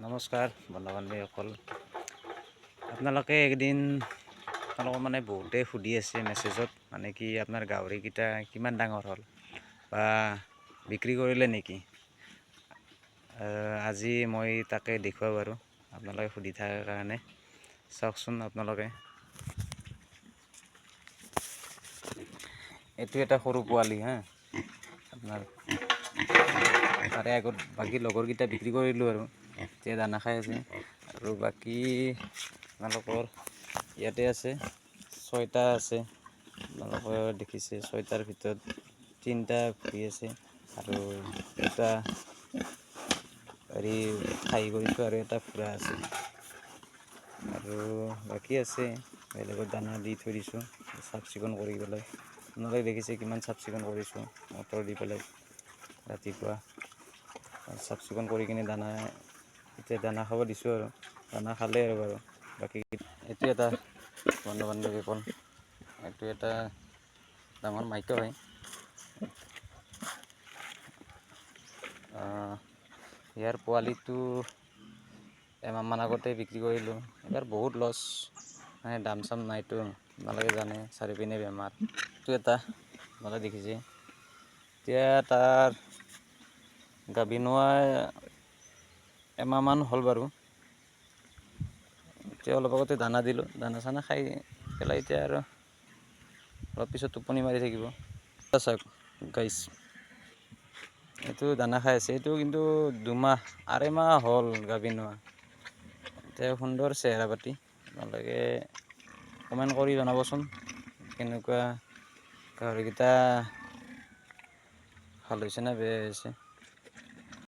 নমস্কাৰ বন্ধু বান্ধৱীসকল, আপোনালোকে একদিন আপোনালোকৰ মানে বহুতে সুধি আছে মেছেজত মানে কি আপোনাৰ গাহৰিকেইটা কিমান ডাঙৰ হ'ল বা বিক্ৰী কৰিলে নেকি। আজি মই তাকে দেখুৱাব পাৰোঁ আপোনালোকে সুধি থকাৰ কাৰণে। চাওকচোন আপোনালোকে, এইটো এটা সৰু পোৱালি হা। আপোনাৰ তাৰে আগত বাকী লগৰকেইটা বিক্ৰী কৰিলোঁ আৰু এতিয়া দানা খাই আছে। আৰু বাকী আপোনালোকৰ ইয়াতে আছে 6টা আছে, আপোনালোকে দেখিছে 6টাৰ ভিতৰত 3টা ঘূৰি আছে আৰু এটা হেৰি খাই কৰিছোঁ আৰু এটা ফুৰা আছে আৰু বাকী আছে বেলেগত দানা দি থৈ দিছোঁ চাফ চিকুণ কৰি পেলাই। আপোনালোকে দেখিছে কিমান চাফ চিকুণ কৰিছোঁ, মটৰ দি পেলাই ৰাতিপুৱা চাফ চিকুণ কৰি কিনে দানা এতিয়া দানা খাব দিছোঁ আৰু দানা খালে আৰু বাৰু। বাকী এইটো এটা বন্ধু বান্ধৱীসকল, এইটো এটা ডাঙৰ মাইক হয়। ইয়াৰ পোৱালিটো এমাহমান আগতে বিক্ৰী কৰিলোঁ। এইবাৰ বহুত লছ, মানে দাম চাম নাইতো, আপোনালোকে জানে চাৰিওপিনে বেমাৰ। এইটো এটা আপোনালোকে দেখিছে, এতিয়া তাৰ গাভিন হোৱা এমাহমান হ'ল বাৰু। এতিয়া অলপ আগতে দানা দিলোঁ, দানা চানা খাই পেলাই এতিয়া আৰু অলপ পিছত টোপনি মাৰি থাকিব। চাওক গাইছ, এইটো দানা খাই আছে, এইটো কিন্তু 2 মাহ 2.5 মাহ হ'ল গাভিন হোৱা। এতিয়া সুন্দৰ চেহেৰা পাতি, আপোনালোকে কমেণ্ট কৰি জনাবচোন কেনেকুৱা গাহৰিকেইটা ভাল হৈছে নে বেয়া হৈছে।